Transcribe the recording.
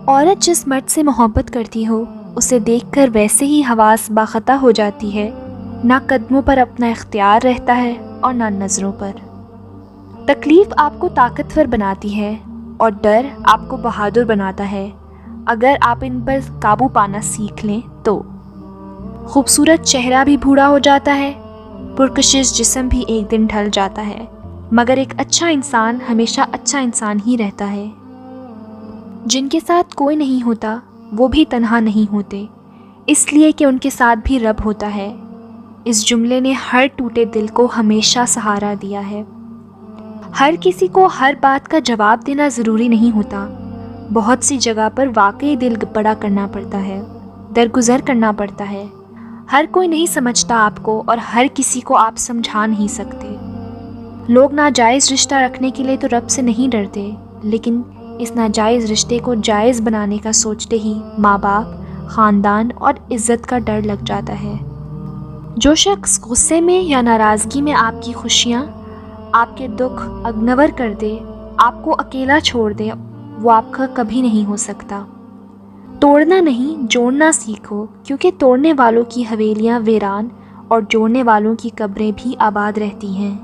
عورت جس مرد سے محبت کرتی ہو اسے دیکھ کر ویسے ہی حواس باخطا ہو جاتی ہے، نہ قدموں پر اپنا اختیار رہتا ہے اور نہ نظروں پر۔ تکلیف آپ کو طاقتور بناتی ہے اور ڈر آپ کو بہادر بناتا ہے، اگر آپ ان پر قابو پانا سیکھ لیں تو۔ خوبصورت چہرہ بھی بوڑھا ہو جاتا ہے، پرکشش جسم بھی ایک دن ڈھل جاتا ہے، مگر ایک اچھا انسان ہمیشہ اچھا انسان ہی رہتا ہے۔ جن کے ساتھ کوئی نہیں ہوتا وہ بھی تنہا نہیں ہوتے، اس لیے کہ ان کے ساتھ بھی رب ہوتا ہے۔ اس جملے نے ہر ٹوٹے دل کو ہمیشہ سہارا دیا ہے۔ ہر کسی کو ہر بات کا جواب دینا ضروری نہیں ہوتا، بہت سی جگہ پر واقعی دل بڑا کرنا پڑتا ہے، درگزر کرنا پڑتا ہے۔ ہر کوئی نہیں سمجھتا آپ کو اور ہر کسی کو آپ سمجھا نہیں سکتے۔ لوگ ناجائز رشتہ رکھنے کے لیے تو رب سے نہیں ڈرتے، لیکن اس ناجائز رشتے کو جائز بنانے کا سوچتے ہی ماں باپ، خاندان اور عزت کا ڈر لگ جاتا ہے۔ جو شخص غصے میں یا ناراضگی میں آپ کی خوشیاں، آپ کے دکھ اگنور کر دے، آپ کو اکیلا چھوڑ دے، وہ آپ کا کبھی نہیں ہو سکتا۔ توڑنا نہیں، جوڑنا سیکھو، کیونکہ توڑنے والوں کی حویلیاں ویران اور جوڑنے والوں کی قبریں بھی آباد رہتی ہیں۔